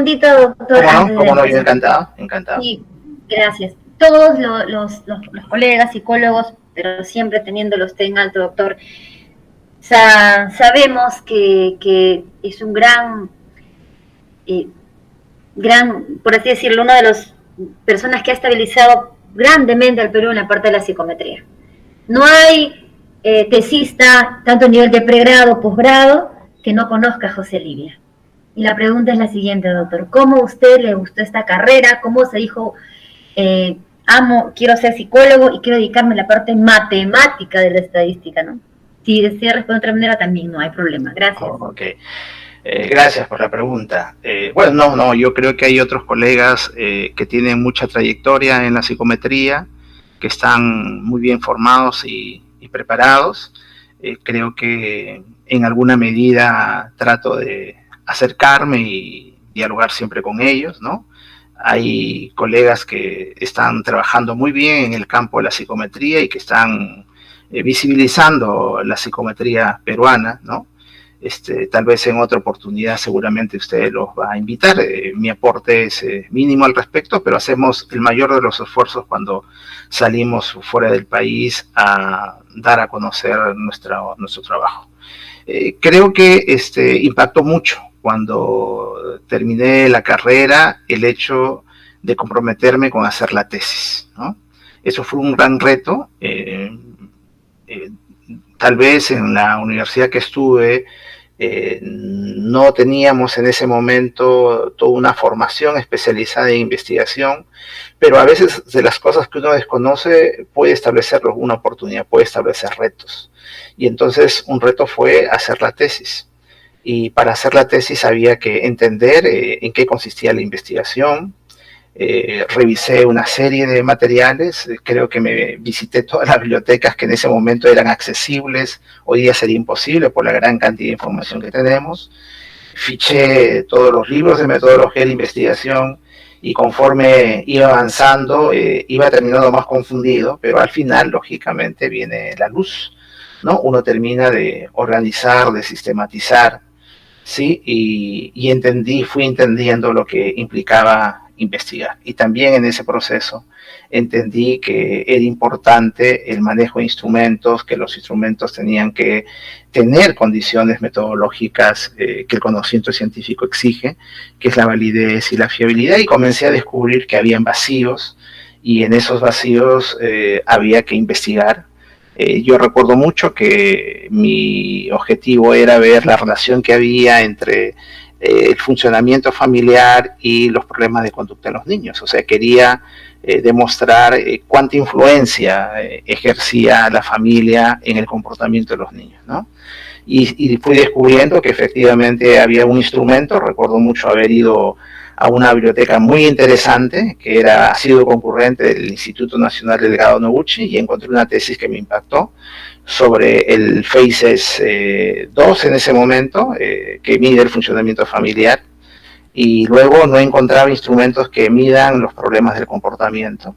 segundito, doctor. ¿Cómo no? Yo encantado. Sí, gracias. Todos los colegas psicólogos, pero siempre teniéndolo usted en alto, doctor, sabemos que es un gran, por así decirlo, una de las personas que ha estabilizado grandemente al Perú en la parte de la psicometría. No hay tesista, tanto a nivel de pregrado, posgrado, que no conozca a José Livia. Y la pregunta es la siguiente, doctor. ¿Cómo a usted le gustó esta carrera? ¿Cómo se dijo, quiero ser psicólogo y quiero dedicarme a la parte matemática de la estadística, ¿no? Si desea responder de otra manera también no hay problema. Gracias. Gracias por la pregunta. Yo creo que hay otros colegas que tienen mucha trayectoria en la psicometría, que están muy bien formados y preparados. Creo que en alguna medida trato de acercarme y dialogar siempre con ellos, ¿no? Hay colegas que están trabajando muy bien en el campo de la psicometría y que están visibilizando la psicometría peruana, ¿no? Tal vez en otra oportunidad seguramente usted los va a invitar. Mi aporte es mínimo al respecto, pero hacemos el mayor de los esfuerzos cuando salimos fuera del país a dar a conocer nuestro trabajo. Creo que impactó mucho cuando terminé la carrera el hecho de comprometerme con hacer la tesis, ¿no? Eso fue un gran reto. Tal vez en la universidad que estuve no teníamos en ese momento toda una formación especializada en investigación, pero a veces de las cosas que uno desconoce puede establecer una oportunidad, puede establecer retos. Y entonces un reto fue hacer la tesis. Y para hacer la tesis había que entender en qué consistía la investigación. Revisé una serie de materiales, creo que me visité todas las bibliotecas que en ese momento eran accesibles, hoy día sería imposible por la gran cantidad de información que tenemos. Fiché todos los libros de metodología de investigación y conforme iba avanzando iba terminando más confundido, pero al final lógicamente viene la luz, ¿no? Uno termina de organizar, de sistematizar, ¿sí? Y fui entendiendo lo que implicaba investigar. Y también en ese proceso entendí que era importante el manejo de instrumentos, que los instrumentos tenían que tener condiciones metodológicas que el conocimiento científico exige, que es la validez y la fiabilidad, y comencé a descubrir que habían vacíos, y en esos vacíos había que investigar. Yo recuerdo mucho que mi objetivo era ver la relación que había entre el funcionamiento familiar y los problemas de conducta en los niños. O sea, quería demostrar cuánta influencia ejercía la familia en el comportamiento de los niños, ¿no? Y fui descubriendo que efectivamente había un instrumento. Recuerdo mucho haber ido a una biblioteca muy interesante que ha sido concurrente del Instituto Nacional Delgado Noguchi, y encontré una tesis que me impactó sobre el FACES 2 en ese momento, que mide el funcionamiento familiar, y luego no encontraba instrumentos que midan los problemas del comportamiento.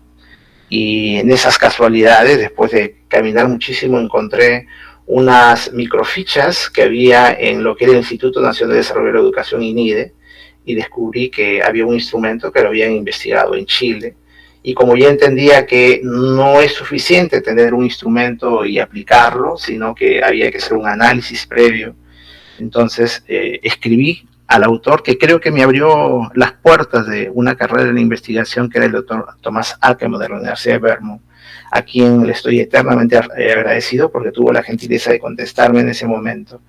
Y en esas casualidades, después de caminar muchísimo, encontré unas microfichas que había en lo que era el Instituto Nacional de Desarrollo de la Educación, INIDE, y descubrí que había un instrumento que lo habían investigado en Chile. Y como ya entendía que no es suficiente tener un instrumento y aplicarlo, sino que había que hacer un análisis previo, entonces escribí al autor, que creo que me abrió las puertas de una carrera en investigación, que era el doctor Tomás Alcamo de la Universidad de Vermont, a quien le estoy eternamente agradecido porque tuvo la gentileza de contestarme en ese momento,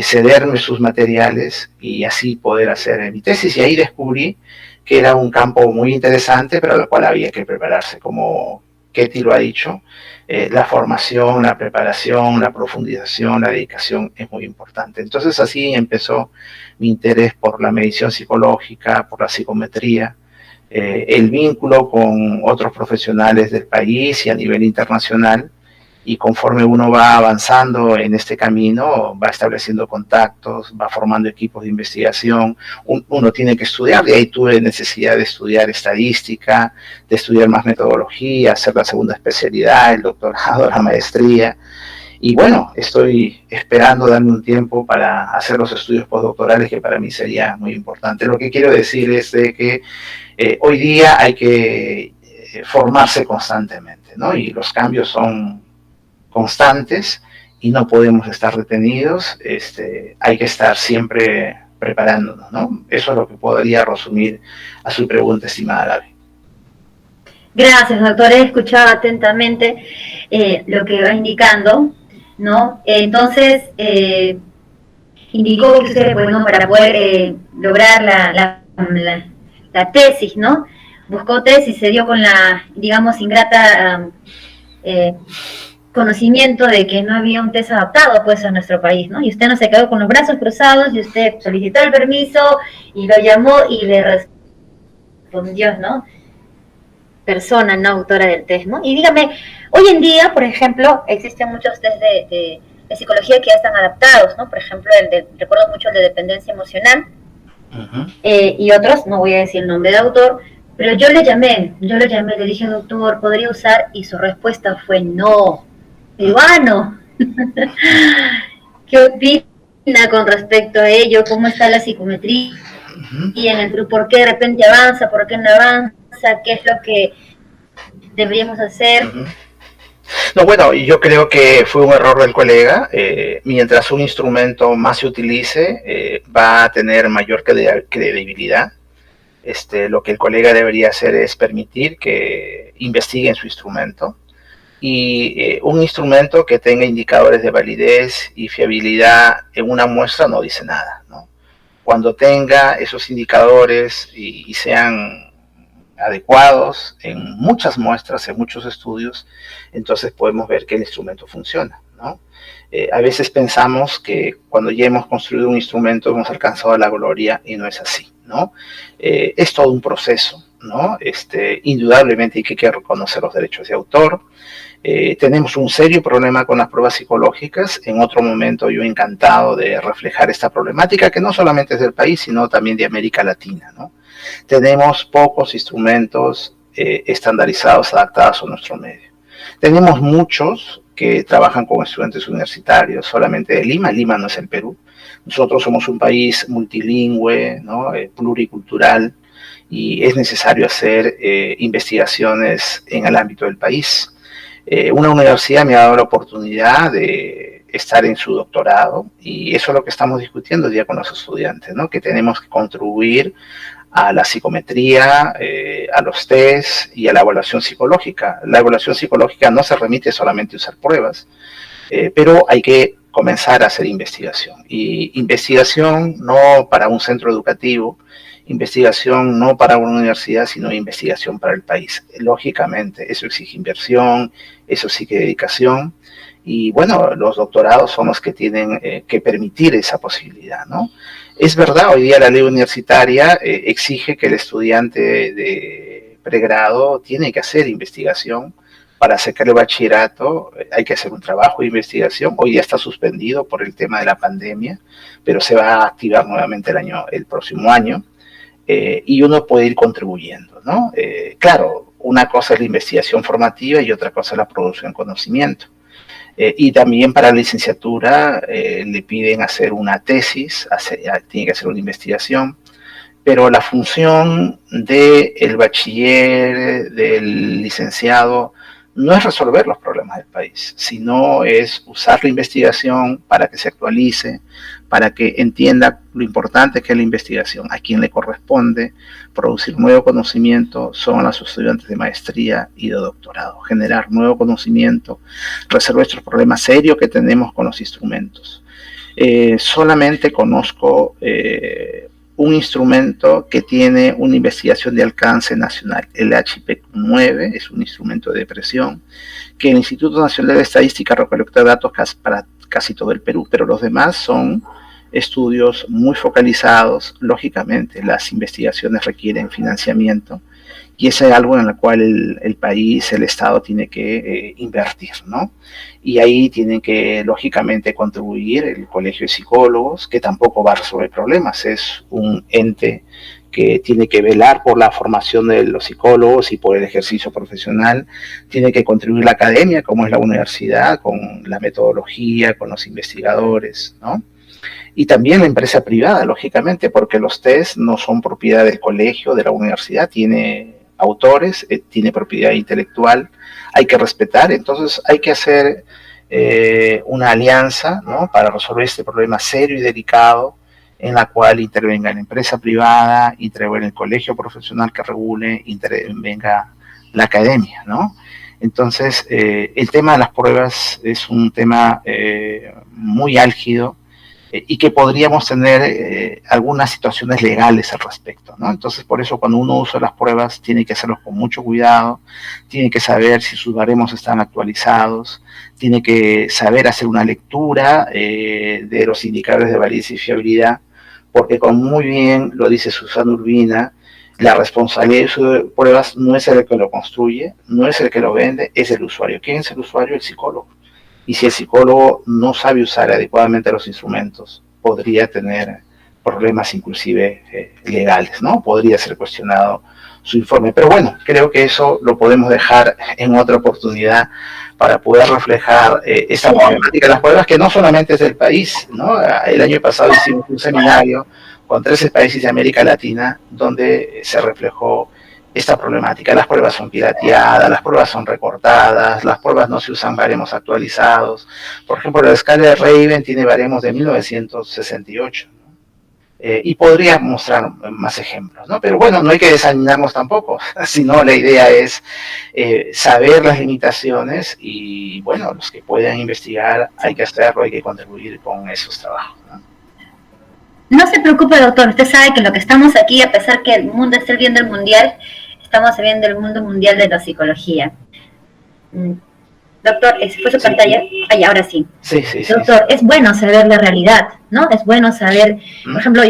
cederme sus materiales y así poder hacer mi tesis. Y ahí descubrí que era un campo muy interesante, pero al cual había que prepararse. Como Ketty lo ha dicho, la formación, la preparación, la profundización, la dedicación es muy importante. Entonces así empezó mi interés por la medición psicológica, por la psicometría, el vínculo con otros profesionales del país y a nivel internacional, y conforme uno va avanzando en este camino, va estableciendo contactos, va formando equipos de investigación, uno tiene que estudiar, y ahí tuve necesidad de estudiar estadística, de estudiar más metodología, hacer la segunda especialidad, el doctorado, la maestría, Y bueno, estoy esperando darme un tiempo para hacer los estudios postdoctorales, que para mí sería muy importante. Lo que quiero decir es de que hoy día hay que formarse constantemente, ¿no? Y los cambios son constantes y no podemos estar retenidos, hay que estar siempre preparándonos, ¿no? Eso es lo que podría resumir a su pregunta, estimada Gaby. Gracias, doctor. He escuchado atentamente lo que va indicando, ¿no? Entonces, indicó que usted, bueno, para poder lograr la tesis, ¿no? Buscó tesis, se dio con la, digamos, ingrata conocimiento de que no había un test adaptado, pues, a nuestro país, ¿no? Y usted no se quedó con los brazos cruzados, y usted solicitó el permiso, y lo llamó, y le respondió, ¿no? Persona no autora del test, ¿no? Y dígame, hoy en día, por ejemplo, existen muchos test de psicología que ya están adaptados, ¿no? Por ejemplo, recuerdo mucho el de dependencia emocional, y otros, no voy a decir el nombre de autor, pero yo le llamé, le dije, doctor, ¿podría usar? Y su respuesta fue no. Peruano. ¿Qué opina con respecto a ello? ¿Cómo está la psicometría en el Perú? ¿Por qué de repente avanza? ¿Por qué no avanza? ¿Qué es lo que deberíamos hacer? No, bueno, yo creo que fue un error del colega. Mientras un instrumento más se utilice, va a tener mayor credibilidad. Lo que el colega debería hacer es permitir que investiguen su instrumento, y un instrumento que tenga indicadores de validez y fiabilidad en una muestra no dice nada, ¿no? Cuando tenga esos indicadores y sean adecuados en muchas muestras, en muchos estudios, entonces podemos ver que el instrumento funciona, ¿no? A veces pensamos que cuando ya hemos construido un instrumento hemos alcanzado la gloria, y no es así, ¿no? Es todo un proceso, ¿no? Indudablemente hay que reconocer los derechos de autor. Tenemos un serio problema con las pruebas psicológicas. En otro momento yo encantado de reflejar esta problemática, que no solamente es del país, sino también de América Latina, ¿no? Tenemos pocos instrumentos estandarizados, adaptados a nuestro medio. Tenemos muchos que trabajan con estudiantes universitarios solamente de Lima. Lima no es el Perú. Nosotros somos un país multilingüe, ¿no? Pluricultural, y es necesario hacer investigaciones en el ámbito del país. Una universidad me ha dado la oportunidad de estar en su doctorado, y eso es lo que estamos discutiendo hoy día con los estudiantes, ¿no? Que tenemos que contribuir a la psicometría, a los test y a la evaluación psicológica. La evaluación psicológica no se remite solamente a usar pruebas, pero hay que comenzar a hacer investigación. Y investigación no para un centro educativo, investigación no para una universidad, sino investigación para el país. Lógicamente, eso exige inversión, eso exige dedicación, y bueno, los doctorados son los que tienen que permitir esa posibilidad, ¿no? Es verdad, hoy día la ley universitaria exige que el estudiante de pregrado tiene que hacer investigación. Para sacar el bachillerato hay que hacer un trabajo de investigación. Hoy día está suspendido por el tema de la pandemia, pero se va a activar nuevamente el próximo año. Y uno puede ir contribuyendo, ¿no? Claro, una cosa es la investigación formativa y otra cosa es la producción de conocimiento. Y también para la licenciatura le piden hacer una tesis, tiene que hacer una investigación, pero la función del bachiller, del licenciado, no es resolver los problemas del país, sino es usar la investigación para que se actualice, para que entienda lo importante que es la investigación, a quién le corresponde producir nuevo conocimiento. Son los estudiantes de maestría y de doctorado, generar nuevo conocimiento, resolver estos problemas serios que tenemos con los instrumentos. Solamente conozco un instrumento que tiene una investigación de alcance nacional, el HIPEC-9, es un instrumento de depresión, que el Instituto Nacional de Estadística recolecta datos para casi todo el Perú, pero los demás son estudios muy focalizados. Lógicamente, las investigaciones requieren financiamiento, y ese es algo en el cual el país, el Estado tiene que invertir, ¿no? Y ahí tienen que, lógicamente, contribuir el Colegio de Psicólogos, que tampoco va a resolver problemas, es un ente que tiene que velar por la formación de los psicólogos y por el ejercicio profesional, tiene que contribuir la academia, como es la universidad, con la metodología, con los investigadores, ¿no? Y también la empresa privada, lógicamente, porque los test no son propiedad del colegio, de la universidad, tiene autores, tiene propiedad intelectual, hay que respetar, entonces hay que hacer una alianza, ¿no?, para resolver este problema serio y delicado, en la cual intervenga la empresa privada, intervenga el colegio profesional que regule, intervenga la academia, ¿no? Entonces, el tema de las pruebas es un tema muy álgido, y que podríamos tener algunas situaciones legales al respecto, ¿no? Entonces, por eso cuando uno usa las pruebas tiene que hacerlos con mucho cuidado, tiene que saber si sus baremos están actualizados, tiene que saber hacer una lectura de los indicadores de validez y fiabilidad, porque como muy bien lo dice Susana Urbina, la responsabilidad de sus pruebas no es el que lo construye, no es el que lo vende, es el usuario. ¿Quién es el usuario? El psicólogo. Y si el psicólogo no sabe usar adecuadamente los instrumentos, podría tener problemas inclusive legales, ¿no? Podría ser cuestionado su informe. Pero bueno, creo que eso lo podemos dejar en otra oportunidad para poder reflejar esta problemática de las pruebas, que no solamente es del país, ¿no? El año pasado hicimos un seminario con 13 países de América Latina donde se reflejó esta problemática. Las pruebas son pirateadas, las pruebas son recortadas, las pruebas no se usan baremos actualizados. Por ejemplo, la escala de Raven tiene baremos de 1968, ¿no? Y podría mostrar más ejemplos, ¿no? Pero bueno, no hay que desanimarnos tampoco, sino la idea es saber las limitaciones y, bueno, los que puedan investigar hay que hacerlo, hay que contribuir con esos trabajos, ¿no? No se preocupe, doctor, usted sabe que lo que estamos aquí, a pesar que el mundo esté viendo el mundial, estamos viendo el mundo mundial de la psicología. Doctor, ¿fue su pantalla? Ay, ahora sí. Sí. Doctor, es bueno saber la realidad, ¿no? Es bueno saber, por ejemplo,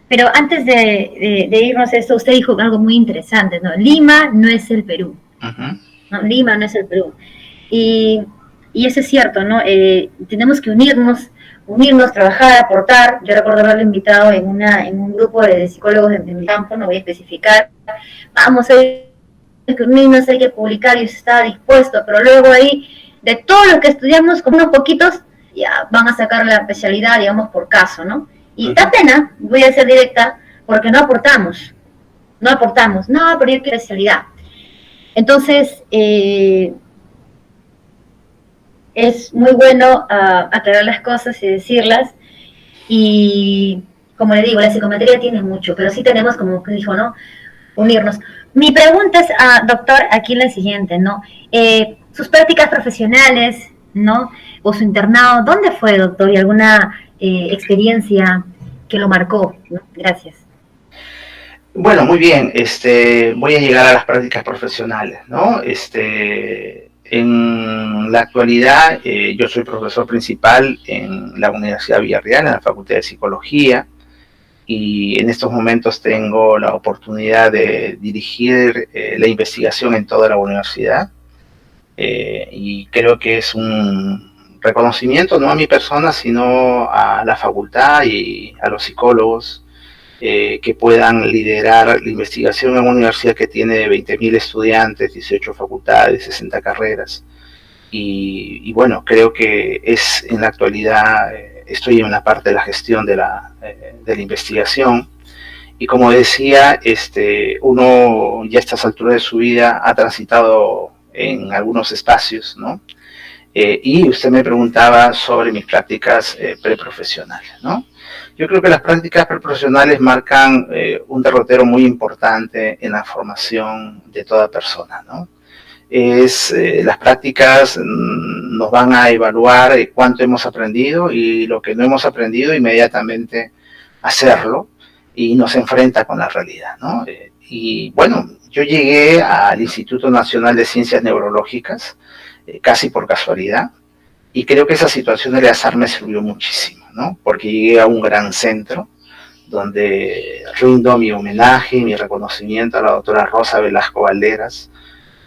pero antes de irnos a esto, usted dijo algo muy interesante, ¿no? Lima no es el Perú. ¿No? Lima no es el Perú. Y eso es cierto, ¿no? Tenemos que unirnos, trabajar, aportar. Yo recuerdo haberlo invitado en un grupo de psicólogos de mi campo, no voy a especificar. Vamos a unirnos, hay que publicar, y está dispuesto, pero luego ahí, de todo lo que estudiamos, con unos poquitos, ya van a sacar la especialidad, digamos, por caso, ¿no? Y da pena, voy a ser directa, porque no aportamos, no, pero yo quiero especialidad. Entonces, es muy bueno aclarar las cosas y decirlas, y como le digo, la psicometría tiene mucho, pero sí tenemos, como dijo, ¿no?, unirnos. Mi pregunta es, doctor, aquí la siguiente, ¿no? Sus prácticas profesionales, ¿no?, o su internado, ¿dónde fue, doctor? ¿Y alguna experiencia que lo marcó, ¿no? Gracias. Bueno, muy bien. Voy a llegar a las prácticas profesionales, ¿no? En la actualidad, yo soy profesor principal en la Universidad Villarreal, en la Facultad de Psicología, y en estos momentos tengo la oportunidad de dirigir la investigación en toda la universidad, y creo que es un reconocimiento no a mi persona, sino a la facultad y a los psicólogos que puedan liderar la investigación en una universidad que tiene 20.000 estudiantes, 18 facultades, 60 carreras. Y bueno, creo que es en la actualidad, estoy en una parte de la gestión de la investigación. Y como decía, uno ya a estas alturas de su vida ha transitado en algunos espacios, ¿no? Y usted me preguntaba sobre mis prácticas preprofesionales, ¿no? Yo creo que las prácticas preprofesionales marcan un derrotero muy importante en la formación de toda persona, ¿no? Las prácticas nos van a evaluar cuánto hemos aprendido, y lo que no hemos aprendido, inmediatamente hacerlo, y nos enfrenta con la realidad, ¿no? Y bueno, yo llegué al Instituto Nacional de Ciencias Neurológicas casi por casualidad, y creo que esa situación del azar me sirvió muchísimo, ¿no? Porque llegué a un gran centro donde rindo mi homenaje y mi reconocimiento a la doctora Rosa Velasco Valderas,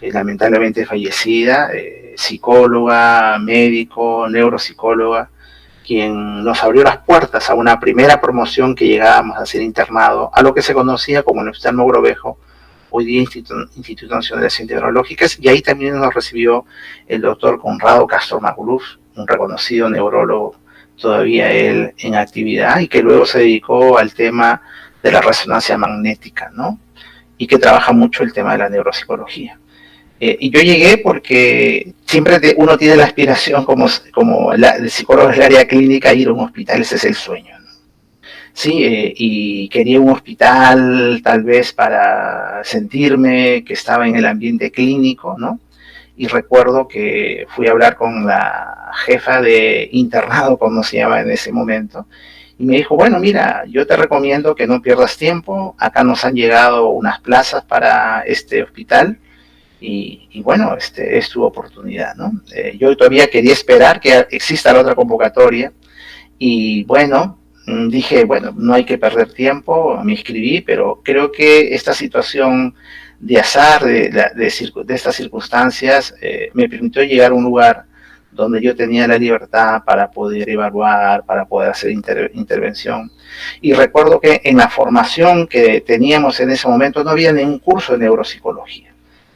lamentablemente fallecida, psicóloga, médico, neuropsicóloga, quien nos abrió las puertas a una primera promoción que llegábamos a ser internado, a lo que se conocía como el Hospital Mogrovejo, hoy día Instituto Nacional de Ciencias Neurológicas, y ahí también nos recibió el doctor Conrado Castro Magluf, un reconocido neurólogo, todavía él en actividad, y que luego se dedicó al tema de la resonancia magnética, ¿no? Y que trabaja mucho el tema de la neuropsicología. Y yo llegué porque siempre uno tiene la aspiración como el psicólogo del área clínica, ir a un hospital, ese es el sueño, ¿no? Sí, y quería un hospital tal vez para sentirme que estaba en el ambiente clínico, ¿no? Y recuerdo que fui a hablar con la jefa de internado, como se llama en ese momento, y me dijo, bueno, mira, yo te recomiendo que no pierdas tiempo, acá nos han llegado unas plazas para este hospital, y bueno, es tu oportunidad, ¿no? Yo todavía quería esperar que exista la otra convocatoria, y bueno, dije, bueno, no hay que perder tiempo, me inscribí, pero creo que esta situación de azar, de estas circunstancias, me permitió llegar a un lugar donde yo tenía la libertad para poder evaluar, para poder hacer intervención. Y recuerdo que en la formación que teníamos en ese momento no había ningún curso de neuropsicología.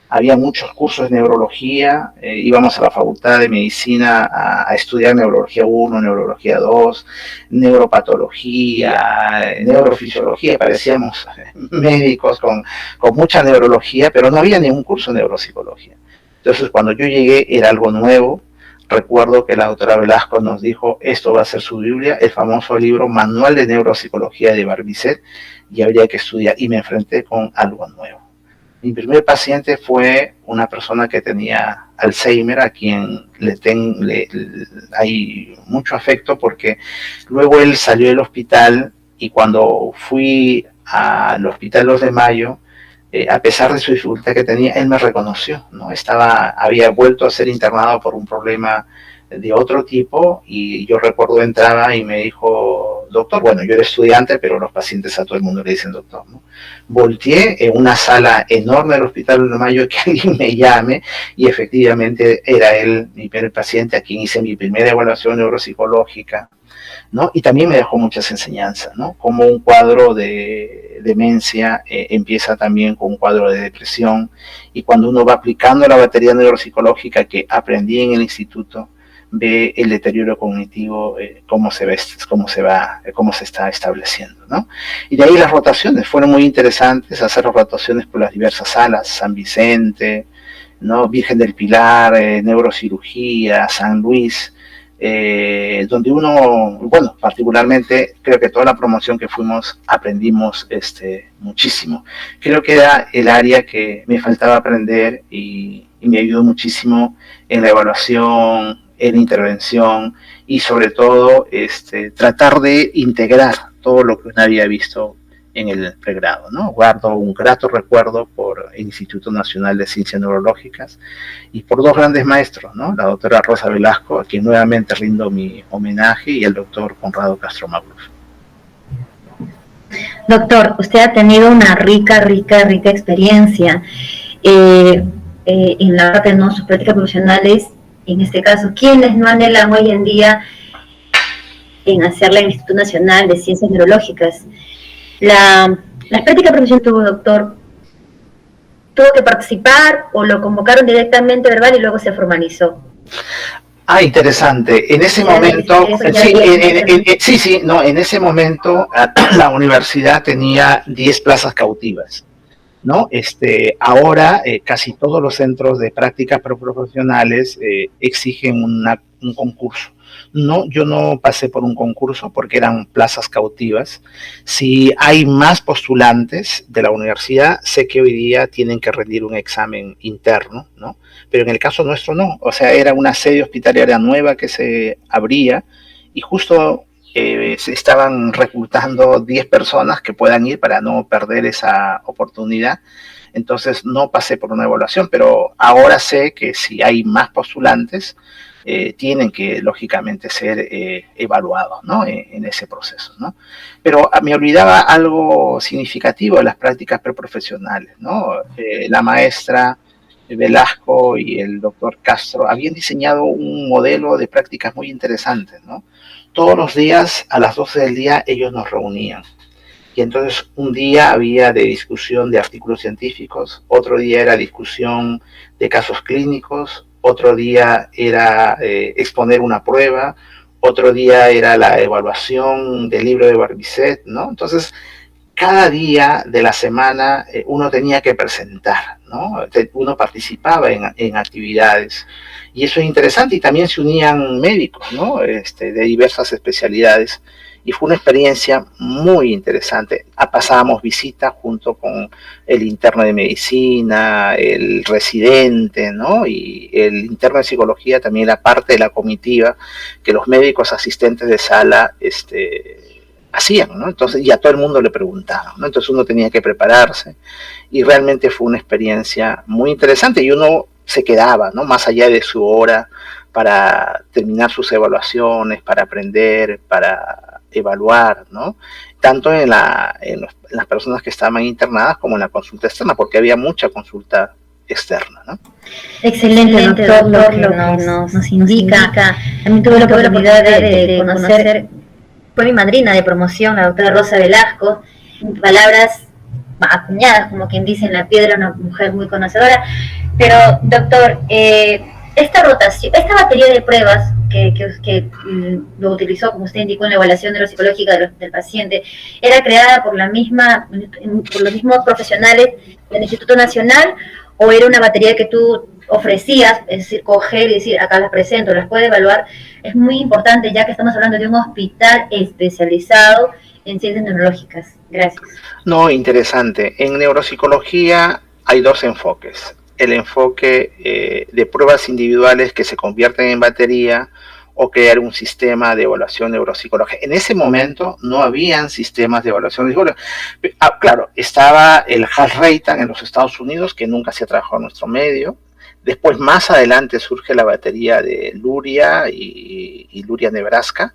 Había muchos cursos de neurología, íbamos a la Facultad de Medicina a estudiar neurología 1, neurología 2, neuropatología, neurofisiología, parecíamos médicos con mucha neurología, pero no había ningún curso de neuropsicología. Entonces, cuando yo llegué era algo nuevo. Recuerdo que la doctora Velasco nos dijo, esto va a ser su Biblia, el famoso libro Manual de Neuropsicología de Barbicet, y habría que estudiar, y me enfrenté con algo nuevo. Mi primer paciente fue una persona que tenía Alzheimer, a quien hay mucho afecto, porque luego él salió del hospital, y cuando fui al Hospital 2 de Mayo, a pesar de su dificultad que tenía, él me reconoció, ¿no? Había vuelto a ser internado por un problema de otro tipo, y yo recuerdo entraba y me dijo, doctor, bueno, yo era estudiante, pero los pacientes a todo el mundo le dicen doctor, ¿no? Volteé en una sala enorme del Hospital de Mayo, que alguien me llame, y efectivamente era él, mi primer paciente, a quien hice mi primera evaluación neuropsicológica, ¿no? Y también me dejó muchas enseñanzas, ¿no? Como un cuadro de demencia empieza también con un cuadro de depresión, y cuando uno va aplicando la batería neuropsicológica que aprendí en el instituto, ve el deterioro cognitivo, cómo se está estableciendo, ¿no? Y de ahí las rotaciones fueron muy interesantes, hacer rotaciones por las diversas salas, San Vicente, ¿no? Virgen del Pilar, neurocirugía, San Luis, donde uno, bueno, particularmente creo que toda la promoción que fuimos aprendimos muchísimo. Creo que era el área que me faltaba aprender, y me ayudó muchísimo en la evaluación, en la intervención, y sobre todo tratar de integrar todo lo que uno había visto en el pregrado, ¿no? Guardo un grato recuerdo por el Instituto Nacional de Ciencias Neurológicas y por dos grandes maestros, ¿no? La doctora Rosa Velasco, a quien nuevamente rindo mi homenaje, y el doctor Conrado Castro Magluf. Doctor, usted ha tenido una rica experiencia en la parte, ¿no?, sus prácticas profesionales. En este caso, ¿quiénes no anhelan hoy en día en hacerla en el Instituto Nacional de Ciencias Neurológicas? Las prácticas profesionales tuvo, doctor, tuvo que participar o lo convocaron directamente verbal y luego se formalizó. Ah, interesante. En ese momento, en ese momento la universidad tenía 10 plazas cautivas, ¿no? Ahora casi todos los centros de prácticas profesionales exigen un concurso. No, yo no pasé por un concurso porque eran plazas cautivas. Si hay más postulantes de la universidad, sé que hoy día tienen que rendir un examen interno, ¿no? Pero en el caso nuestro no. O sea, era una sede hospitalaria nueva que se abría, y justo se estaban reclutando 10 personas que puedan ir para no perder esa oportunidad. Entonces no pasé por una evaluación, pero ahora sé que si hay más postulantes, tienen que lógicamente ser evaluados, ¿no? En ese proceso, ¿no? Pero me olvidaba algo significativo de las prácticas preprofesionales, ¿no? La maestra Velasco y el doctor Castro habían diseñado un modelo de prácticas muy interesante, ¿no? Todos los días a las 12 del día ellos nos reunían. Y entonces un día había de discusión de artículos científicos, otro día era discusión de casos clínicos, otro día era exponer una prueba, otro día era la evaluación del libro de Barbicet, ¿no? Entonces, cada día de la semana uno tenía que presentar, ¿no? Uno participaba en actividades. Y eso es interesante, y también se unían médicos, ¿no? De diversas especialidades. Y fue una experiencia muy interesante. Pasábamos visitas junto con el interno de medicina, el residente, ¿no? Y el interno de psicología también era parte de la comitiva que los médicos asistentes de sala hacían, ¿no? Entonces, y a todo el mundo le preguntaban, ¿no? Entonces uno tenía que prepararse y realmente fue una experiencia muy interesante y uno se quedaba, ¿no? Más allá de su hora para terminar sus evaluaciones, para aprender, para evaluar, ¿no? Tanto en las personas que estaban internadas como en la consulta externa, porque había mucha consulta externa, ¿no? Excelente, doctor, lo que nos indica. También tuve la oportunidad de conocer, fue mi madrina de promoción, la doctora Rosa Velasco, palabras acuñadas, como quien dice en la piedra, una mujer muy conocedora. Pero, doctor, esta rotación, esta batería de pruebas que lo utilizó, como usted indicó, en la evaluación neuropsicológica del paciente, era creada por los mismos profesionales del Instituto Nacional, o era una batería que tú ofrecías, es decir, coger y decir, acá las presento, las puede evaluar. Es muy importante, ya que estamos hablando de un hospital especializado en ciencias neurológicas. Gracias. No, interesante. En neuropsicología hay dos enfoques. El enfoque de pruebas individuales que se convierten en batería, o crear un sistema de evaluación neuropsicológica. En ese momento no habían sistemas de evaluación neuropsicológica. Claro, estaba el Hall-Reitan en los Estados Unidos, que nunca se ha trabajado en nuestro medio. Después, más adelante, surge la batería de Luria y Luria Nebraska,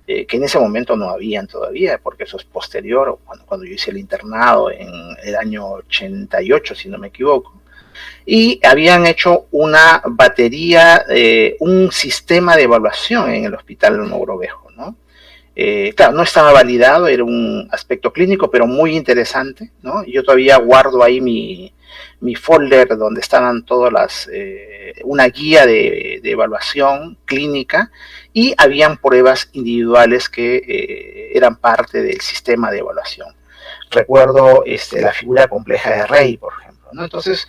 que en ese momento no habían todavía, porque eso es posterior, cuando yo hice el internado en el año 88, si no me equivoco. Y habían hecho una batería, un sistema de evaluación en el Hospital Mogrovejo, ¿no? Claro, no estaba validado, era un aspecto clínico, pero muy interesante, ¿no? Yo todavía guardo ahí mi folder donde estaban todas una guía de evaluación clínica, y habían pruebas individuales que eran parte del sistema de evaluación. Recuerdo la figura compleja de Rey, por ejemplo, ¿no? Entonces,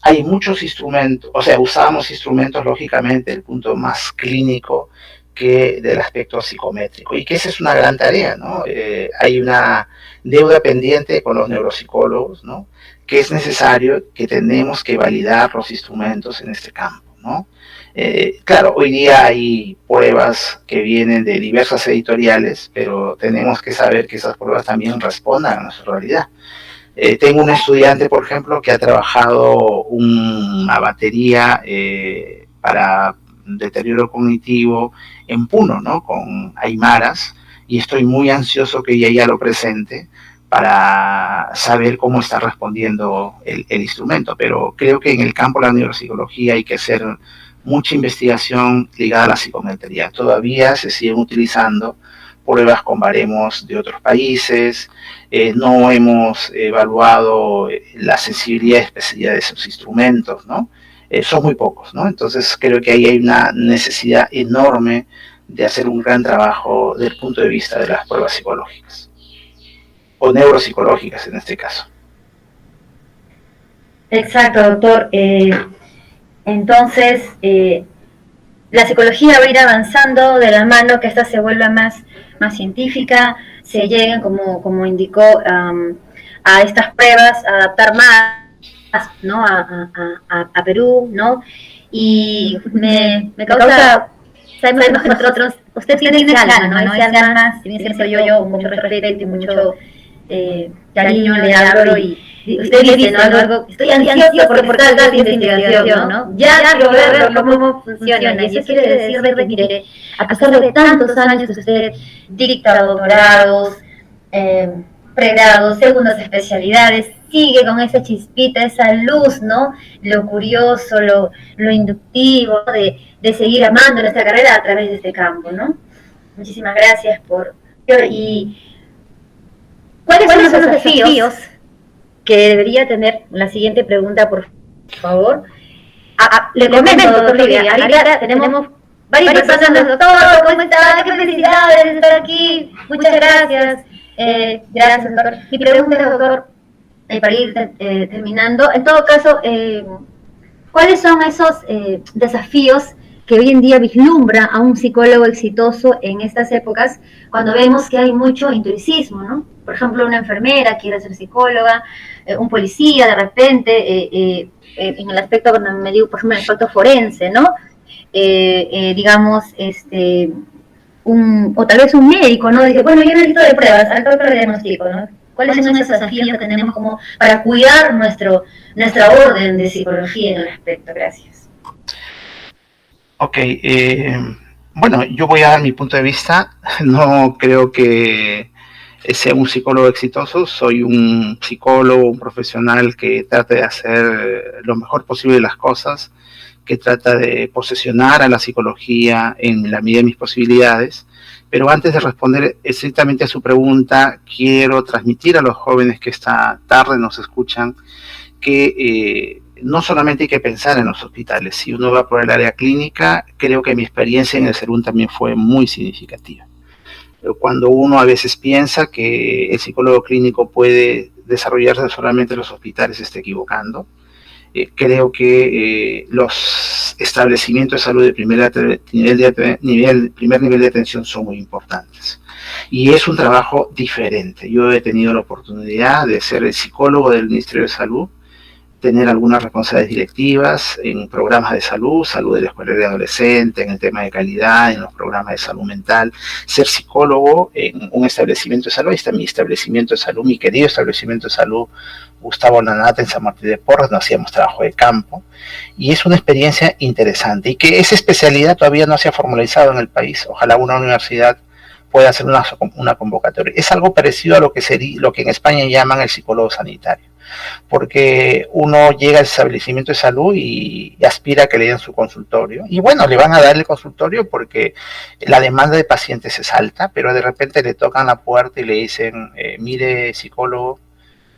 hay muchos instrumentos, o sea, usamos instrumentos, lógicamente, del punto más clínico que del aspecto psicométrico, y que esa es una gran tarea, ¿no? Hay una deuda pendiente con los neuropsicólogos, ¿no? Que es necesario, que tenemos que validar los instrumentos en este campo, ¿no? Claro, hoy día hay pruebas que vienen de diversas editoriales, pero tenemos que saber que esas pruebas también respondan a nuestra realidad. Tengo un estudiante, por ejemplo, que ha trabajado una batería para deterioro cognitivo en Puno, ¿no? Con aymaras, y estoy muy ansioso que ella ya lo presente para saber cómo está respondiendo el instrumento. Pero creo que en el campo de la neuropsicología hay que hacer mucha investigación ligada a la psicometría. Todavía se siguen utilizando pruebas con baremos de otros países, no hemos evaluado la sensibilidad y especialidad de esos instrumentos, ¿no? Son muy pocos, ¿no? Entonces creo que ahí hay una necesidad enorme de hacer un gran trabajo desde el punto de vista de las pruebas psicológicas, o neuropsicológicas en este caso. Exacto, doctor. Entonces, la psicología va a ir avanzando de la mano, que esta se vuelva más científica, se lleguen, como indicó, a estas pruebas, a adaptar más, ¿no? a Perú, ¿no? Y me causa, sabemos que nosotros, usted tiene ese alma, ¿no? Ese alma, si bien cierto, yo con mucho respeto y mucho cariño le hablo, y usted dice, ¿no? Algo, estoy ansioso por salga de investigación, ¿no? Ya quiero ver cómo funciona. Y eso quiere decir que, mire, a pesar de tantos años que usted dicta doctorados, pregrados, segundas especialidades, sigue con esa chispita, esa luz, ¿no? Lo curioso, lo inductivo, ¿no? de seguir amando nuestra carrera a través de este campo, ¿no? Muchísimas gracias por... Y ¿cuáles son los desafíos que debería tener? La siguiente pregunta, por favor. Le comento, doctor Livia, ahorita tenemos varias personas, doctor, ¿cómo está? ¡Qué felicidades de estar aquí! Muchas gracias. Gracias, doctor. Mi pregunta, doctor, para ir terminando, en todo caso, ¿cuáles son esos desafíos que hoy en día vislumbra a un psicólogo exitoso en estas épocas, cuando vemos que hay mucho intrusismo, ¿no? Por ejemplo, una enfermera quiere ser psicóloga, un policía de repente, en el aspecto, cuando me digo, por ejemplo, en el aspecto forense, ¿no? Digamos, o tal vez un médico, ¿no? Dice, bueno, yo necesito de pruebas, al propio diagnóstico, ¿no? ¿Cuáles son esos desafíos que tenemos como para cuidar nuestra orden de psicología en el aspecto? Gracias. Ok, bueno, yo voy a dar mi punto de vista. No creo que sea un psicólogo exitoso. Soy un psicólogo, un profesional que trata de hacer lo mejor posible las cosas, que trata de posesionar a la psicología en la medida de mis posibilidades. Pero antes de responder estrictamente a su pregunta, quiero transmitir a los jóvenes que esta tarde nos escuchan que no solamente hay que pensar en los hospitales. Si uno va por el área clínica, creo que mi experiencia en el SERUN también fue muy significativa. Cuando uno a veces piensa que el psicólogo clínico puede desarrollarse solamente en los hospitales, se está equivocando. Creo que los establecimientos de salud de primer nivel de atención son muy importantes. Y es un trabajo diferente. Yo he tenido la oportunidad de ser el psicólogo del Ministerio de Salud, tener algunas responsabilidades directivas en programas de salud de la escuela de adolescente, en el tema de calidad, en los programas de salud mental, ser psicólogo en un establecimiento de salud. Ahí está mi establecimiento de salud, mi querido establecimiento de salud, Gustavo Lanata, en San Martín de Porres. Nos hacíamos trabajo de campo, y es una experiencia interesante, y que esa especialidad todavía no se ha formalizado en el país. Ojalá una universidad pueda hacer una convocatoria. Es algo parecido a lo que en España llaman el psicólogo sanitario, porque uno llega al establecimiento de salud y aspira a que le den su consultorio, y bueno, le van a dar el consultorio porque la demanda de pacientes es alta, pero de repente le tocan la puerta y le dicen, mire, psicólogo,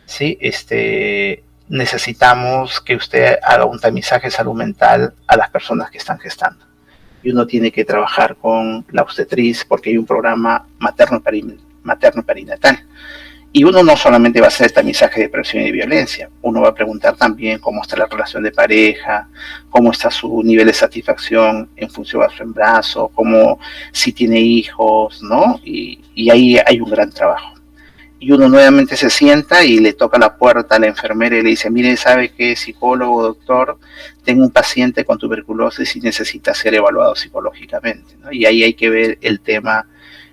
sí, necesitamos que usted haga un tamizaje de salud mental a las personas que están gestando, y uno tiene que trabajar con la obstetriz porque hay un programa materno-perinatal. Y uno no solamente va a hacer tamizaje de prevención y de violencia, uno va a preguntar también cómo está la relación de pareja, cómo está su nivel de satisfacción en función a su embarazo, si tiene hijos, ¿no? Y ahí hay un gran trabajo. Y uno nuevamente se sienta y le toca la puerta a la enfermera y le dice, mire, ¿sabe qué, psicólogo, doctor? Tengo un paciente con tuberculosis y necesita ser evaluado psicológicamente, ¿no? Y ahí hay que ver el tema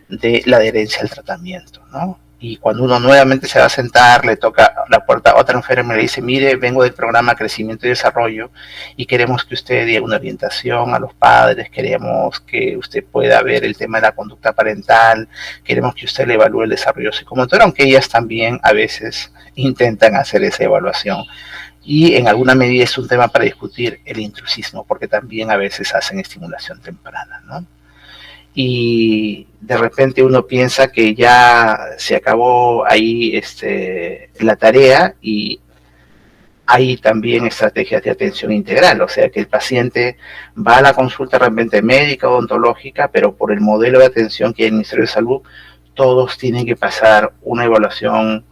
de la adherencia al tratamiento, ¿no? Y cuando uno nuevamente se va a sentar, le toca la puerta a otra enfermera y le dice, mire, vengo del programa Crecimiento y Desarrollo y queremos que usted dé una orientación a los padres, queremos que usted pueda ver el tema de la conducta parental, queremos que usted le evalúe el desarrollo psicomotor, aunque ellas también a veces intentan hacer esa evaluación. Y en alguna medida es un tema para discutir el intrusismo, porque también a veces hacen estimulación temprana, ¿no? Y de repente uno piensa que ya se acabó ahí la tarea, y hay también estrategias de atención integral, o sea que el paciente va a la consulta de repente médica o odontológica, pero por el modelo de atención que hay en el Ministerio de Salud, todos tienen que pasar una evaluación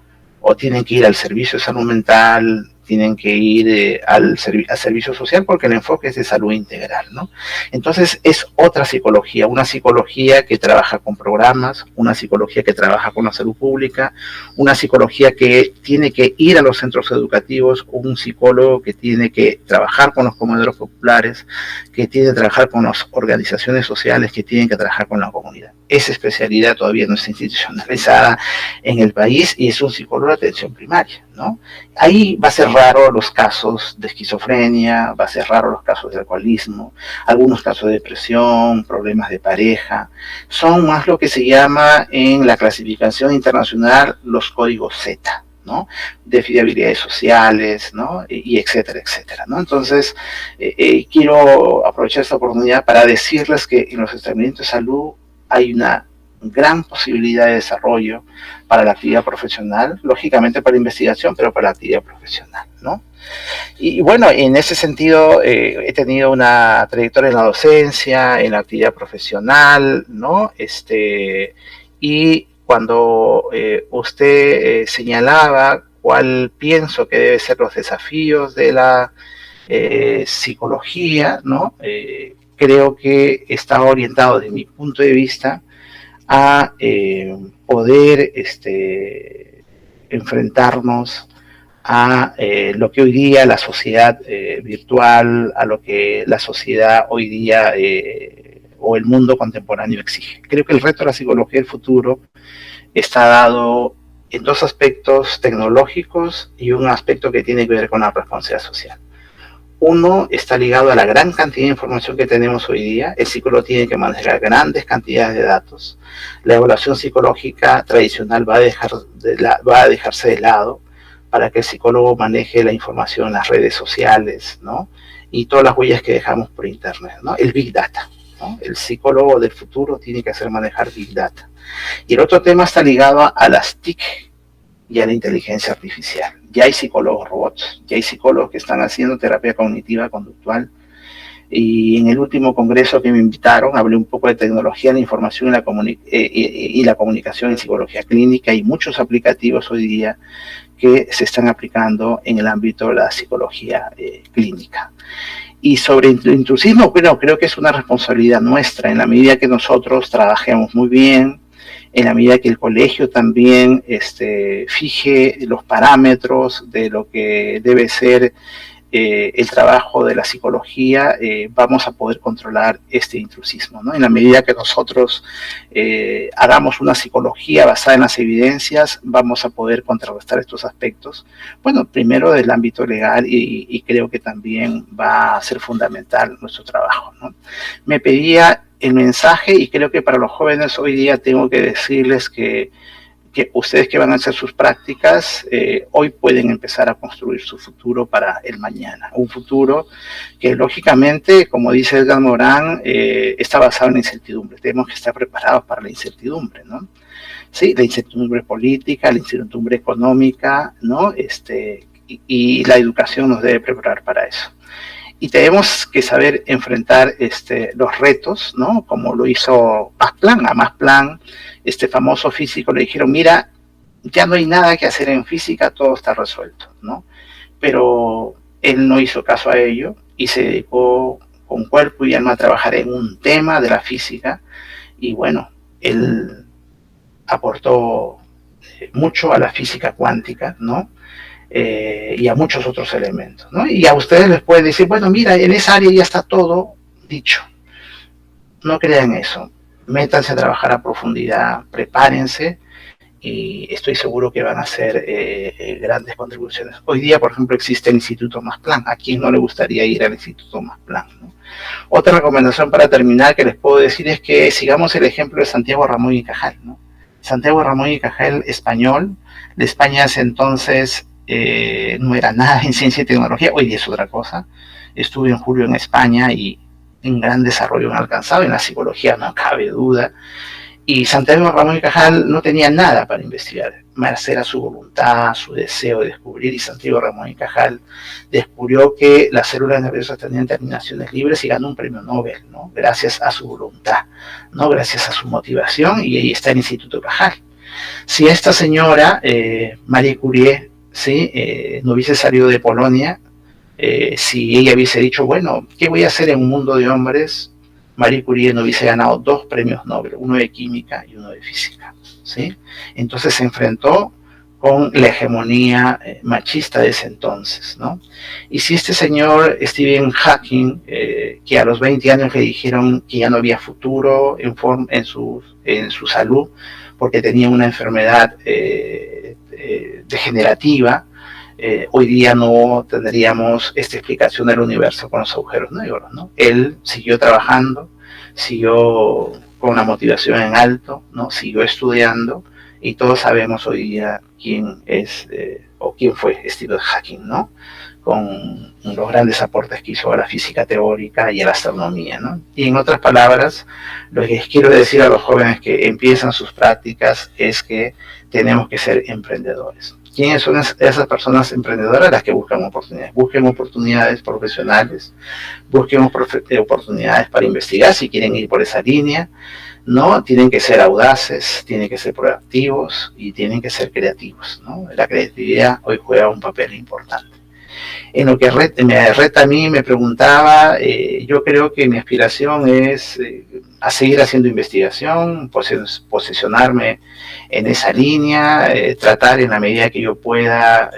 o tienen que ir al servicio de salud mental, tienen que ir al servicio social, porque el enfoque es de salud integral, ¿no? Entonces es otra psicología, una psicología que trabaja con programas, una psicología que trabaja con la salud pública, una psicología que tiene que ir a los centros educativos, un psicólogo que tiene que trabajar con los comedores populares, que tiene que trabajar con las organizaciones sociales, que tienen que trabajar con la comunidad. esa especialidad todavía no está institucionalizada en el país y es un psicólogo de atención primaria, ¿no? Ahí va a ser raro los casos de esquizofrenia, va a ser raro los casos de alcoholismo, algunos casos de depresión, problemas de pareja, son más lo que se llama en la clasificación internacional los códigos Z, ¿no? De fiabilidades sociales, ¿no? Y etcétera, etcétera, ¿no? Entonces, quiero aprovechar esta oportunidad para decirles que en los establecimientos de salud hay una gran posibilidad de desarrollo para la actividad profesional, lógicamente para la investigación, pero para la actividad profesional, ¿no? Y bueno, en ese sentido he tenido una trayectoria en la docencia, en la actividad profesional, ¿no? Y cuando usted señalaba cuál pienso que deben ser los desafíos de la psicología, ¿no? Creo que está orientado desde mi punto de vista a poder enfrentarnos a lo que hoy día la sociedad virtual, a lo que la sociedad hoy día o el mundo contemporáneo exige. Creo que el reto de la psicología del futuro está dado en dos aspectos tecnológicos y un aspecto que tiene que ver con la responsabilidad social. Uno está ligado a la gran cantidad de información que tenemos hoy día. El psicólogo tiene que manejar grandes cantidades de datos. La evaluación psicológica tradicional va a dejarse de lado para que el psicólogo maneje la información en las redes sociales, ¿no? Y todas las huellas que dejamos por internet, ¿no? El Big Data, ¿no? El psicólogo del futuro tiene que hacer manejar Big Data. Y el otro tema está ligado a las TIC y a la inteligencia artificial. Ya hay psicólogos robots, ya hay psicólogos que están haciendo terapia cognitiva conductual. Y en el último congreso que me invitaron, hablé un poco de tecnología, la información y la comunicación en psicología clínica y muchos aplicativos hoy día que se están aplicando en el ámbito de la psicología clínica. Y sobre el intrusismo, bueno, creo que es una responsabilidad nuestra, en la medida que nosotros trabajemos muy bien, en la medida que el colegio también fije los parámetros de lo que debe ser el trabajo de la psicología, vamos a poder controlar este intrusismo, ¿no? En la medida que nosotros hagamos una psicología basada en las evidencias, vamos a poder contrarrestar estos aspectos. Bueno, primero del ámbito legal y creo que también va a ser fundamental nuestro trabajo, ¿no? Me pedía el mensaje y creo que para los jóvenes hoy día tengo que decirles que ustedes que van a hacer sus prácticas, hoy pueden empezar a construir su futuro para el mañana. Un futuro que lógicamente, como dice Edgar Morin, está basado en la incertidumbre. Tenemos que estar preparados para la incertidumbre, ¿no? Sí, la incertidumbre política, la incertidumbre económica, ¿no? Y la educación nos debe preparar para eso. Y tenemos que saber enfrentar los retos, ¿no? Como lo hizo Max Planck. A Max Planck, este famoso físico, le dijeron, mira, ya no hay nada que hacer en física, todo está resuelto, ¿no? Pero él no hizo caso a ello y se dedicó con cuerpo y alma a trabajar en un tema de la física y bueno, él aportó mucho a la física cuántica, ¿no? Y a muchos otros elementos, ¿no? Y a ustedes les pueden decir, bueno, mira, en esa área ya está todo dicho. No crean eso. Métanse a trabajar a profundidad, prepárense y estoy seguro que van a hacer grandes contribuciones. Hoy día, por ejemplo, existe el Instituto Max Planck. ¿A quién no le gustaría ir al Instituto Max Planck, ¿no? Otra recomendación para terminar que les puedo decir es que sigamos el ejemplo de Santiago Ramón y Cajal, ¿no? Santiago Ramón y Cajal, español, de España hace entonces no era nada en ciencia y tecnología, hoy día es otra cosa. Estuve en julio en España y en gran desarrollo han alcanzado, en la psicología no cabe duda. Y Santiago Ramón y Cajal no tenía nada para investigar, más era su voluntad, su deseo de descubrir, y Santiago Ramón y Cajal descubrió que las células nerviosas tenían terminaciones libres y ganó un premio Nobel, ¿no? Gracias a su voluntad, ¿no? Gracias a su motivación, y ahí está el Instituto Cajal. Si esta señora, Marie Curie, ¿sí? No hubiese salido de Polonia, si ella hubiese dicho, bueno, ¿qué voy a hacer en un mundo de hombres? Marie Curie no hubiese ganado 2 premios Nobel, uno de química y uno de física, ¿sí? Entonces se enfrentó con la hegemonía machista de ese entonces, ¿no? Y si este señor Stephen Hawking, que a los 20 años le dijeron que ya no había futuro en su salud porque tenía una enfermedad degenerativa, hoy día no tendríamos esta explicación del universo con los agujeros negros, ¿no? Él siguió trabajando, siguió con la motivación en alto, ¿no? Siguió estudiando, y todos sabemos hoy día quién es o quién fue Stephen Hawking, ¿no? Con los grandes aportes que hizo a la física teórica y a la astronomía, ¿no? Y en otras palabras, lo que les quiero decir a los jóvenes que empiezan sus prácticas es que tenemos que ser emprendedores. ¿Quiénes son esas personas emprendedoras? Las que buscan oportunidades. Busquen oportunidades profesionales, busquen oportunidades para investigar si quieren ir por esa línea, ¿no? Tienen que ser audaces, tienen que ser proactivos y tienen que ser creativos, ¿no? La creatividad hoy juega un papel importante. En lo que me reta a mí, me preguntaba, yo creo que mi aspiración es a seguir haciendo investigación, posicionarme en esa línea, tratar en la medida que yo pueda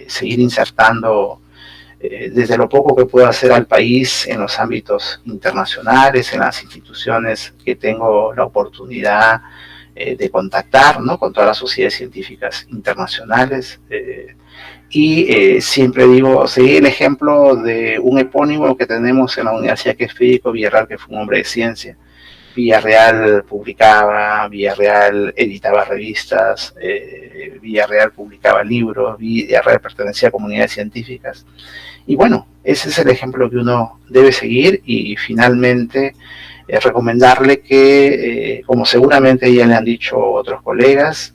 seguir insertando desde lo poco que puedo hacer al país en los ámbitos internacionales, en las instituciones que tengo la oportunidad de contactar, ¿no? Con todas las sociedades científicas internacionales. Siempre digo, seguí el ejemplo de un epónimo que tenemos en la universidad, que es Federico Villarreal, que fue un hombre de ciencia. Villarreal publicaba, Villarreal editaba revistas, Villarreal publicaba libros, Villarreal pertenecía a comunidades científicas. Y bueno, ese es el ejemplo que uno debe seguir, y finalmente recomendarle que, como seguramente ya le han dicho otros colegas,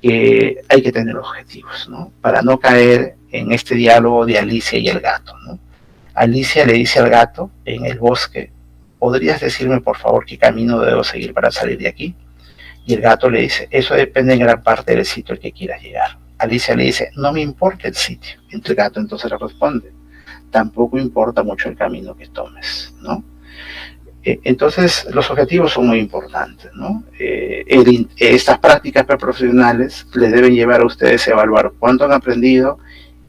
que hay que tener objetivos, ¿no? Para no caer en este diálogo de Alicia y el gato, ¿no? Alicia le dice al gato en el bosque: ¿podrías decirme por favor qué camino debo seguir para salir de aquí? Y el gato le dice: eso depende en gran parte del sitio al que quieras llegar. Alicia le dice: no me importa el sitio. Y el gato entonces le responde: tampoco importa mucho el camino que tomes, ¿no? Entonces los objetivos son muy importantes, ¿no? Estas prácticas preprofesionales les deben llevar a ustedes a evaluar cuánto han aprendido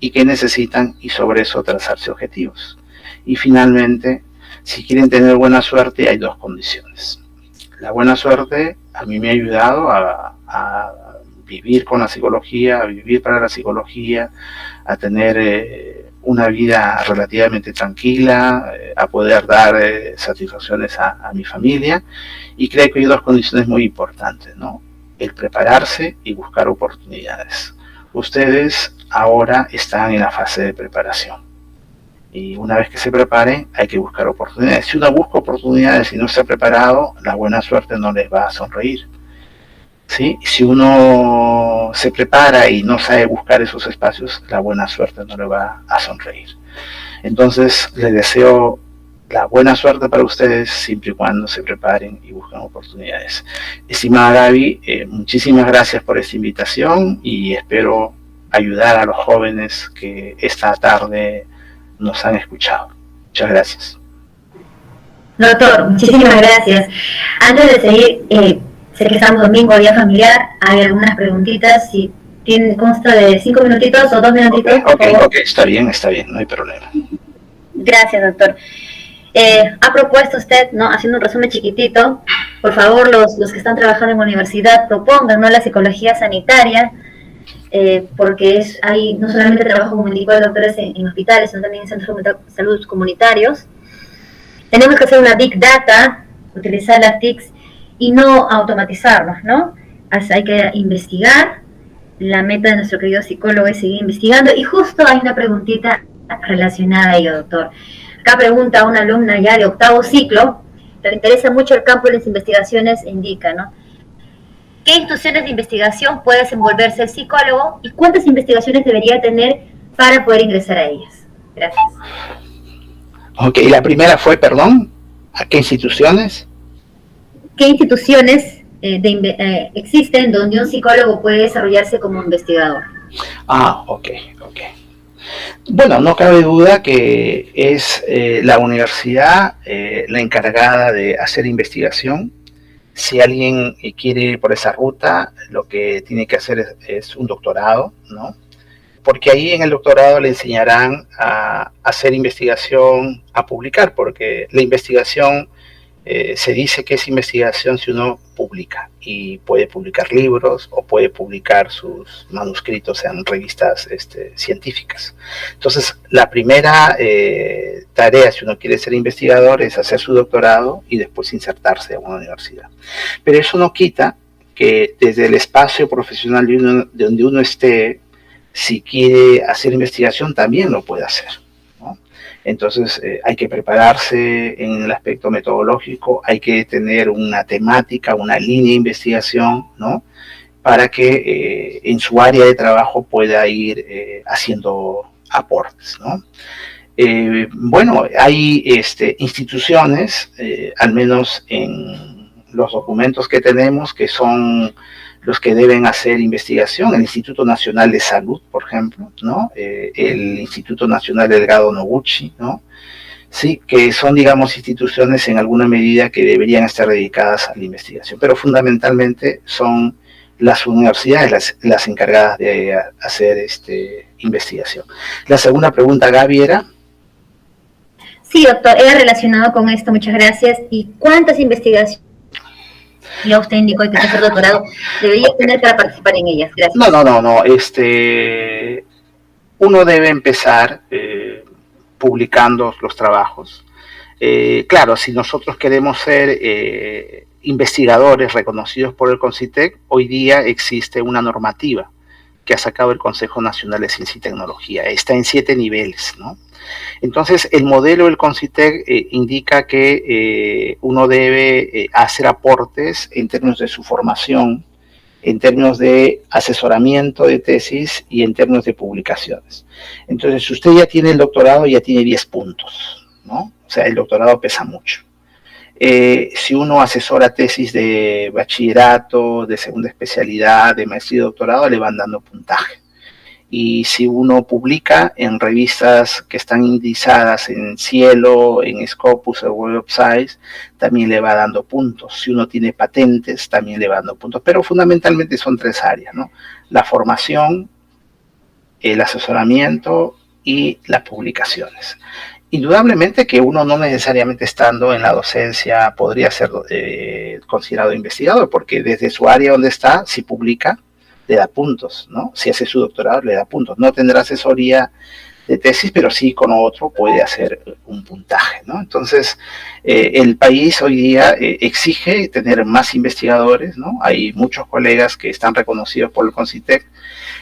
y qué necesitan, y sobre eso trazarse objetivos. Y finalmente, si quieren tener buena suerte, hay dos condiciones. La buena suerte a mí me ha ayudado a vivir con la psicología, a vivir para la psicología, a tener una vida relativamente tranquila, a poder dar satisfacciones a mi familia. Y creo que hay dos condiciones muy importantes, ¿no? El prepararse y buscar oportunidades. Ustedes ahora están en la fase de preparación. Y una vez que se preparen, hay que buscar oportunidades. Si uno busca oportunidades y no está preparado, la buena suerte no les va a sonreír, ¿sí? Si uno se prepara y no sabe buscar esos espacios, la buena suerte no le va a sonreír. Entonces, les deseo la buena suerte para ustedes, siempre y cuando se preparen y busquen oportunidades. Estimada Gaby, muchísimas gracias por esta invitación, y espero ayudar a los jóvenes que esta tarde nos han escuchado. Muchas gracias. Doctor, muchísimas gracias. Antes de seguir, sé que estamos domingo, día familiar, hay algunas preguntitas. Si consta de 5 minutitos o 2 minutitos. Ok, está bien, no hay problema. Gracias, doctor. Ha propuesto usted, ¿no? Haciendo un resumen chiquitito, por favor, los que están trabajando en la universidad propongan, ¿no?, la psicología sanitaria, porque hay no solamente trabajo, como indicó el doctor, en hospitales, sino también en centros de salud comunitarios. Tenemos que hacer una big data, utilizar las TICs y no automatizarnos, ¿no? Hay que investigar. La meta de nuestro querido psicólogo es seguir investigando, y justo hay una preguntita relacionada a ello, doctor. Acá pregunta una alumna ya de 8º ciclo, que le interesa mucho el campo de las investigaciones, indica, ¿no? ¿Qué instituciones de investigación puede desenvolverse el psicólogo y cuántas investigaciones debería tener para poder ingresar a ellas? Gracias. Ok, la primera fue, perdón, ¿a qué instituciones? ¿Qué instituciones existen donde un psicólogo puede desarrollarse como investigador? Ok. Bueno, no cabe duda que es la universidad la encargada de hacer investigación Si alguien quiere ir por esa ruta, lo que tiene que hacer es un doctorado, ¿no? Porque ahí en el doctorado le enseñarán a hacer investigación, a publicar, porque la investigación se dice que es investigación si uno publica, y puede publicar libros o puede publicar sus manuscritos en revistas científicas. Entonces, la primera tarea, si uno quiere ser investigador, es hacer su doctorado y después insertarse en una universidad. Pero eso no quita que desde el espacio profesional de donde uno esté, si quiere hacer investigación, también lo puede hacer, ¿no? Entonces hay que prepararse en el aspecto metodológico, hay que tener una temática, una línea de investigación, ¿no? Para que en su área de trabajo pueda ir haciendo aportes, ¿no? Bueno, hay instituciones, al menos en los documentos que tenemos, que son los que deben hacer investigación: el Instituto Nacional de Salud, por ejemplo, ¿no? El Instituto Nacional Delgado Noguchi, ¿no? Sí, que son, digamos, instituciones en alguna medida que deberían estar dedicadas a la investigación, pero fundamentalmente son las universidades las encargadas de hacer investigación. La segunda pregunta, Gaby, era... Sí, doctor, era relacionado con esto, muchas gracias. ¿Y cuántas investigaciones, ya usted indicó que el doctorado debería tener para participar en ellas? Gracias. No. Uno debe empezar publicando los trabajos. Claro, si nosotros queremos ser investigadores reconocidos por el CONCITEC, hoy día existe una normativa que ha sacado el Consejo Nacional de Ciencia y Tecnología. Está en 7 niveles, ¿no? Entonces, el modelo del CONCITEC indica que uno debe hacer aportes en términos de su formación, en términos de asesoramiento de tesis y en términos de publicaciones. Entonces, si usted ya tiene el doctorado, ya tiene 10 puntos, ¿no? O sea, el doctorado pesa mucho. Si uno asesora tesis de bachillerato, de segunda especialidad, de maestría y doctorado, le van dando puntaje. Y si uno publica en revistas que están indizadas en Cielo, en Scopus o Web of Science, también le va dando puntos. Si uno tiene patentes, también le va dando puntos. Pero fundamentalmente son 3 áreas, ¿no? La formación, el asesoramiento y las publicaciones. Indudablemente que uno, no necesariamente estando en la docencia, podría ser considerado investigador, porque desde su área donde está, si publica, le da puntos, ¿no? Si hace su doctorado, le da puntos. No tendrá asesoría de tesis, pero sí con otro puede hacer un puntaje, ¿no? Entonces, el país hoy día exige tener más investigadores, ¿no? Hay muchos colegas que están reconocidos por el CONCITEC,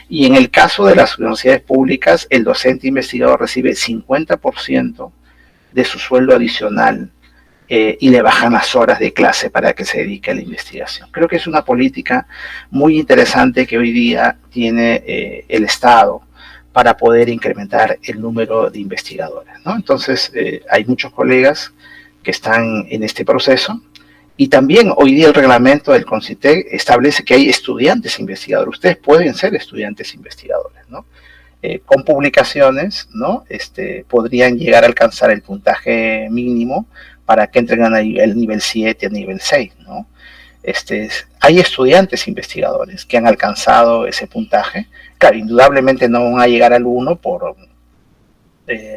y en el caso de las universidades públicas, el docente investigador recibe 50% de su sueldo adicional, y le bajan las horas de clase para que se dedique a la investigación. Creo que es una política muy interesante que hoy día tiene el Estado para poder incrementar el número de investigadores, ¿no? Entonces, hay muchos colegas que están en este proceso, y también hoy día el reglamento del CONCITEC establece que hay estudiantes investigadores. Ustedes pueden ser estudiantes investigadores, ¿no? Con publicaciones, ¿no? Podrían llegar a alcanzar el puntaje mínimo para que entren al nivel 7, al nivel 6, ¿no? Hay estudiantes investigadores que han alcanzado ese puntaje. Claro, indudablemente no van a llegar al 1 por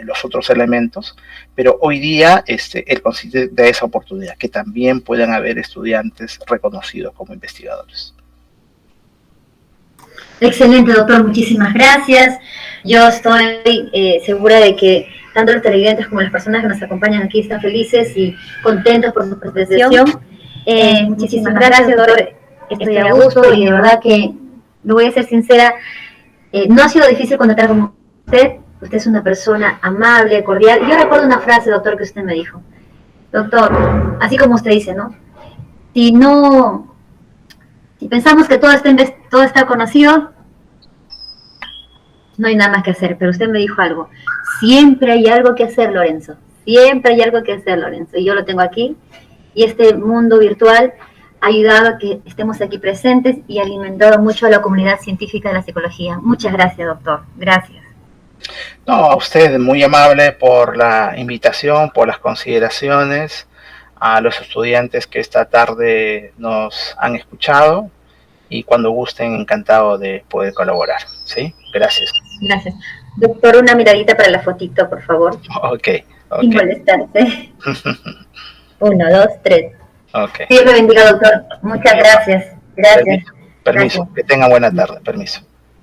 los otros elementos, pero hoy día el CONCITEC da esa oportunidad, que también puedan haber estudiantes reconocidos como investigadores. Excelente, doctor, muchísimas gracias. Yo estoy segura de que tanto los televidentes como las personas que nos acompañan aquí están felices y contentos por su presentación. Muchísimas gracias, doctor. Estoy a gusto y de verdad que, lo voy a ser sincera, no ha sido difícil contactar con usted. Usted es una persona amable, cordial. Yo recuerdo una frase, doctor, que usted me dijo. Doctor, así como usted dice, ¿no? Si pensamos que todo está conocido, no hay nada más que hacer. Pero usted me dijo algo. Siempre hay algo que hacer, Lorenzo. Siempre hay algo que hacer, Lorenzo. Y yo lo tengo aquí. Y este mundo virtual ha ayudado a que estemos aquí presentes y ha alimentado mucho a la comunidad científica de la psicología. Muchas gracias, doctor. Gracias. No, a usted, muy amable por la invitación, por las consideraciones. a los estudiantes que esta tarde nos han escuchado y cuando gusten, encantado de poder colaborar. ¿Sí? Gracias. Gracias. Doctor, una miradita para la fotito, por favor. Ok. Sin molestarte. 1, 2, 3. Ok. Dios me bendiga, doctor. Muchas gracias. Gracias. Permiso. Que tengan buena tarde. Permiso.